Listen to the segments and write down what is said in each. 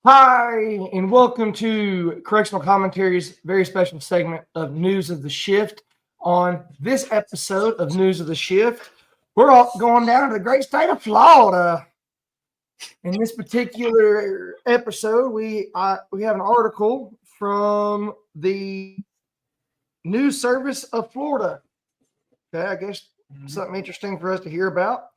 Hi, and welcome to Correctional Commentary's very special segment of News of the Shift. On this episode of News of the Shift, we're all going down to the great state of Florida. In this particular episode, we have an article from the News Service of Florida. Okay, I guess something interesting for us to hear about.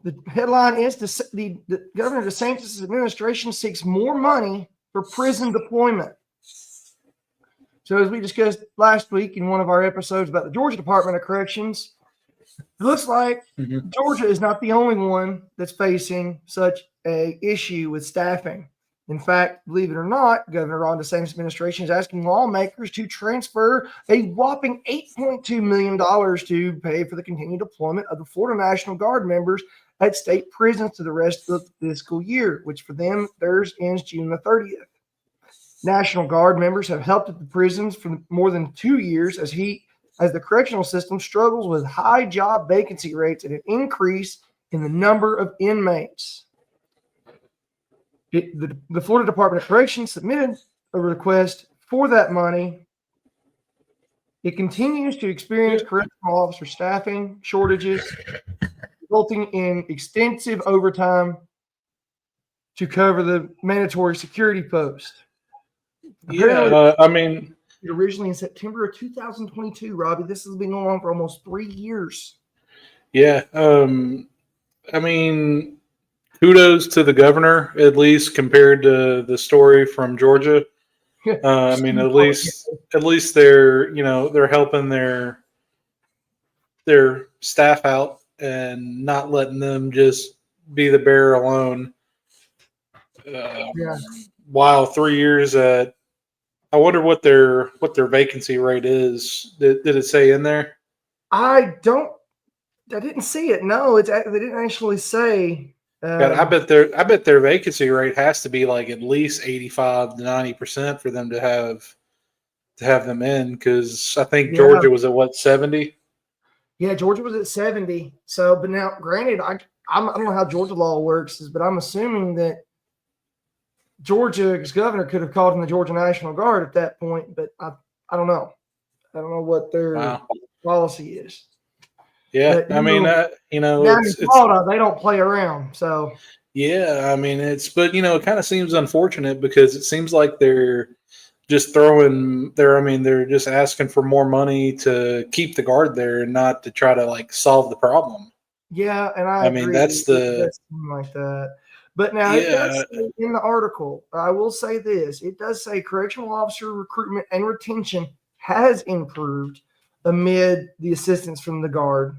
The headline is the Governor DeSantis' administration seeks more money for prison deployment. So as we discussed last week in one of our episodes about the Georgia Department of Corrections, it looks like Georgia is not the only one that's facing such a issue with staffing. In fact, believe it or not, Governor Ron DeSantis' administration is asking lawmakers to transfer a whopping $8.2 million to pay for the continued deployment of the Florida National Guard members at state prisons to the rest of the fiscal year, which for them, theirs ends June the 30th. National Guard members have helped at the prisons for more than 2 years as the correctional system struggles with high job vacancy rates and an increase in the number of inmates. The Florida Department of Corrections submitted a request for that money. It continues to experience correctional officer staffing shortages, resulting in extensive overtime to cover the mandatory security post. Originally in September of 2022, Robbie. This has been going on for almost 3 years. Yeah. Kudos to the governor, at least compared to the story from Georgia. At least they're helping their staff out and not letting them just be the bear alone. While 3 years I wonder what their vacancy rate is. Did it say in there? I didn't see it. No, they didn't actually say. I bet their vacancy rate has to be like at least 85 to 90% for them to have them in, because I think Georgia was at what, 70? Yeah, Georgia was at 70. So, but now, granted, I don't know how Georgia law works, but I'm assuming that Georgia's governor could have called in the Georgia National Guard at that point, but I don't know. I don't know what their policy is. Yeah, but, in Florida, they don't play around. So yeah, it kind of seems unfortunate because it seems like they're just they're just asking for more money to keep the guard there and not to try to solve the problem. Yeah, and I agree. That's like that. But now it does say in the article, I will say this, it does say correctional officer recruitment and retention has improved amid the assistance from the Guard.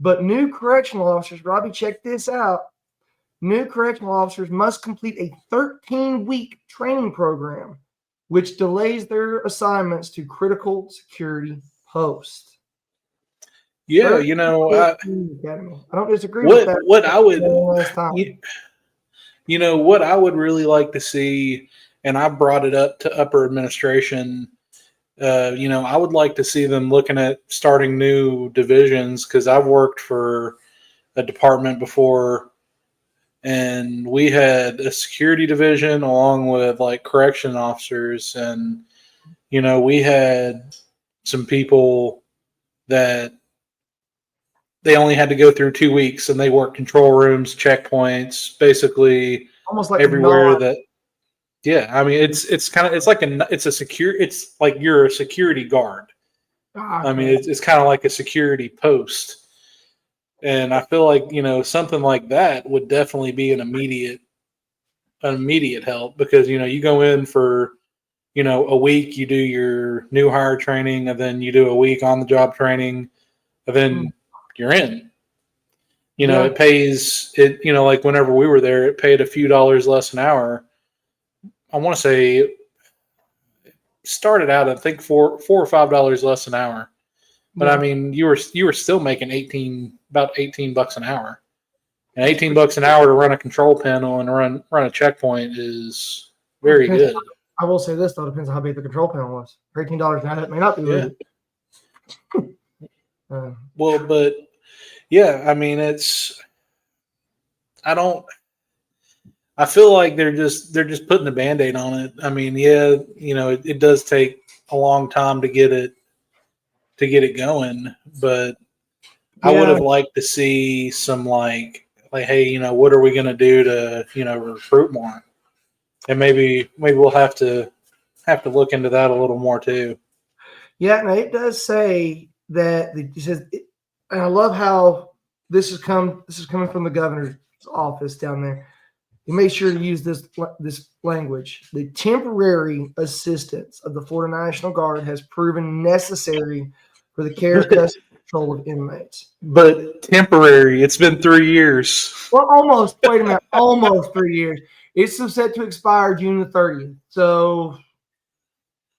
But new correctional officers, Robbie, check this out. New correctional officers must complete a 13-week training program, which delays their assignments to critical security posts. Yeah, I don't disagree with that. What I would really like to see, and I brought it up to upper administration. I would like to see them looking at starting new divisions, because I've worked for a department before, and we had a security division along with correction officers, and we had some people that they only had to go through 2 weeks, and they worked control rooms, checkpoints, basically almost like everywhere that. Yeah, it's like you're a security guard. It's kind of like a security post. And I feel like, something like that would definitely be an immediate help, because, you go in for, a week, you do your new hire training, and then you do a week on the job training, and then you're in. It pays like whenever we were there, it paid a few dollars less an hour. I want to say it started out, I think, $4 or $5 less an hour, but you were still making about $18 an hour, and $18 an hour to run a control panel and run a checkpoint is very good. I will say this though, depends on how big the control panel was. For $18 an hour, that may not be good. I feel like they're just putting a Band-Aid on it. I mean, yeah, it does take a long time to get it going, but I would Yeah, have liked to see some like, hey, what are we going to do to, recruit more? And maybe we'll have to look into that a little more too. yeah. No, it does say that it says, and I love how this is coming from the governor's office down there. You make sure to use this language. The temporary assistance of the Florida National Guard has proven necessary for the care, custody, and control of inmates. But temporary. It's been 3 years. Well, almost. Wait a minute. Almost 3 years. It's set to expire June the 30th. So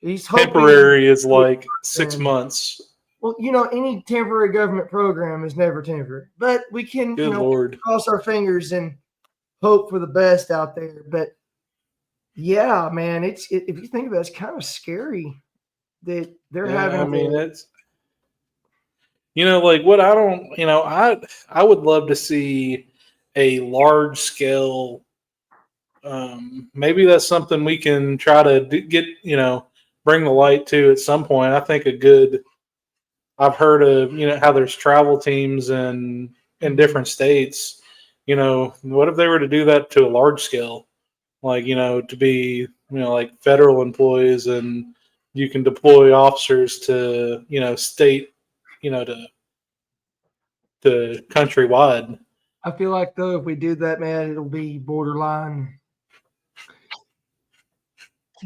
he's hoping. Temporary is like 6 months. Well, any temporary government program is never temporary, but we can, Good Lord. cross our fingers and hope for the best out there. But yeah, man, if you think about it, it's kind of scary that they're having. I mean, it's like what I don't. I would love to see a large scale. Maybe that's something we can try to get. Bring the light to at some point. I think I've heard of how there's travel teams in different states. What if they were to do that to a large scale, like to be like federal employees, and you can deploy officers to state to countrywide. I feel like though if we do that, man, it'll be borderline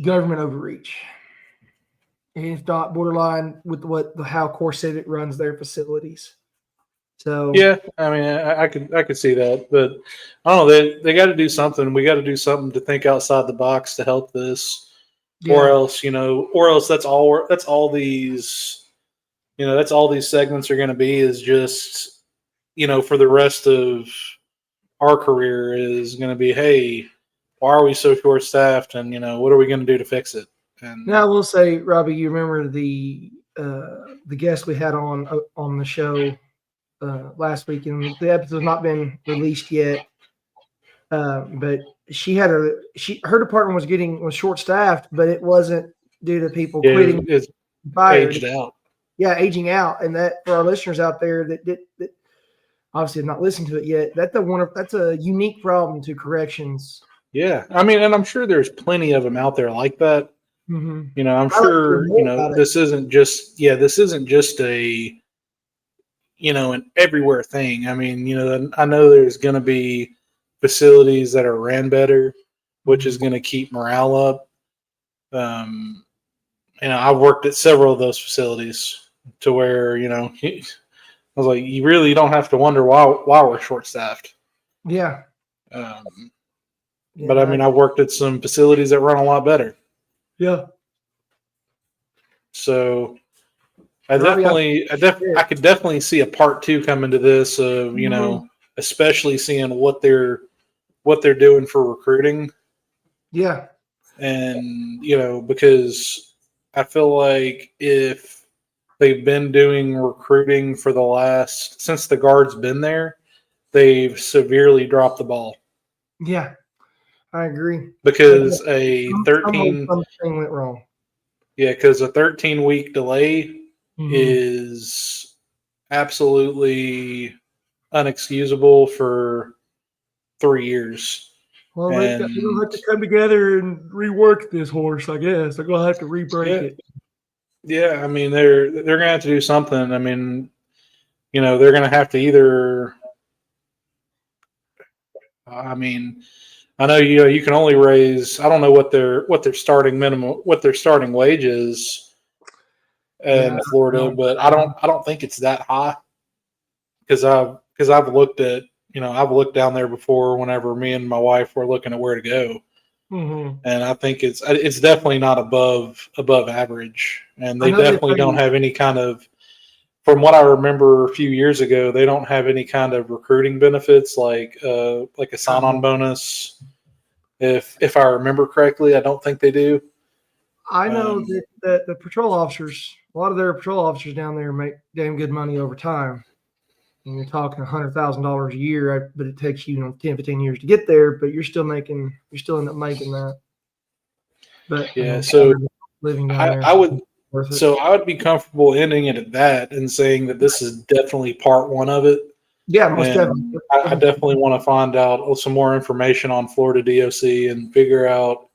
government overreach. And if not borderline with how CoreCivic runs their facilities. So yeah, I mean, I could see that, but I don't know. They got to do something. We got to do something to think outside the box to help this, or else that's all these, that's all these segments are going to be is just, for the rest of our career is going to be, hey, why are we so short staffed, and what are we going to do to fix it? And now I will say, Robbie, you remember the guest we had on the show last week, and the episode's not been released yet. But her department was short staffed, but it wasn't due to people quitting. It's fired. aged out. Yeah, aging out, and that for our listeners out there that obviously have not listened to it yet, that's a unique problem to corrections. Yeah, I mean, and I'm sure there's plenty of them out there like that. Mm-hmm. I'm sure this isn't just a an everywhere thing. I mean, I know there's going to be facilities that are ran better, which is going to keep morale up. I've worked at several of those facilities to where I was like, you really don't have to wonder why we're short staffed. Yeah. But I mean, I worked at some facilities that run a lot better. Yeah. So I could definitely see a part 2 coming to this of, especially seeing what they're doing for recruiting. Yeah. And, because I feel like if they've been doing recruiting since the Guard's been there, they've severely dropped the ball. Yeah. I agree. Because a 13 something went wrong. Yeah, because a 13-week delay is absolutely unexcusable for 3 years. Well, they're going to have to come together and rework this horse, I guess. They're going to have to re-break it. Yeah, I mean, they're going to have to do something. I mean, they're going to have to either. I mean, I know you can only raise. I don't know what their starting wage is in Florida, but I don't think it's that high because I've looked at I've looked down there before whenever me and my wife were looking at where to go, and I think it's definitely not above average, and they definitely don't have any kind of. From what I remember a few years ago, they don't have any kind of recruiting benefits like a sign-on bonus. If I remember correctly, I don't think they do. I know that the patrol officers, a lot of their patrol officers down there make damn good money over time. And you're talking $100,000 a year, but it takes you 10, 15 years to get there, but you're still end up making that. But Yeah, so living down there, I would worth it. so I would be comfortable ending it at that and saying that this is definitely part one of it. Yeah, most And definitely. I definitely want to find out some more information on Florida DOC and figure out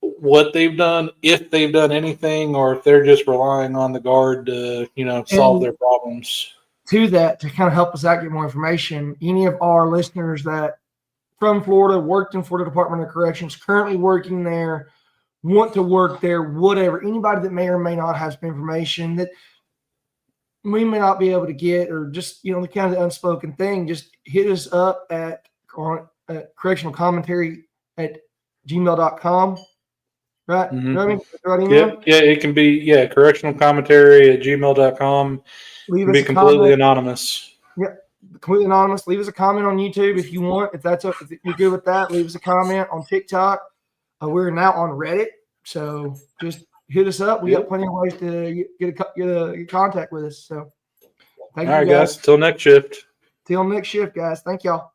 what they've done, if they've done anything, or if they're just relying on the guard to, solve their problems. To that, to kind of help us out, get more information, any of our listeners that from Florida, worked in Florida Department of Corrections, currently working there, want to work there, whatever, anybody that may or may not have some information that we may not be able to get, or just, the kind of unspoken thing, just hit us up at correctionalcommentary@gmail.com. Right? Mhm. You know what I mean? Right email? Yeah, it can be, correctionalcommentary@gmail.com. Leave Can us be a completely comment. anonymous. Yep. Completely anonymous. Leave us a comment on YouTube if you want. If you're good with that, leave us a comment on TikTok. We're now on Reddit, so just hit us up. We got plenty of ways to get contact with us. So, thank All you right, guys. guys. Till next shift. Till next shift, guys. Thank y'all.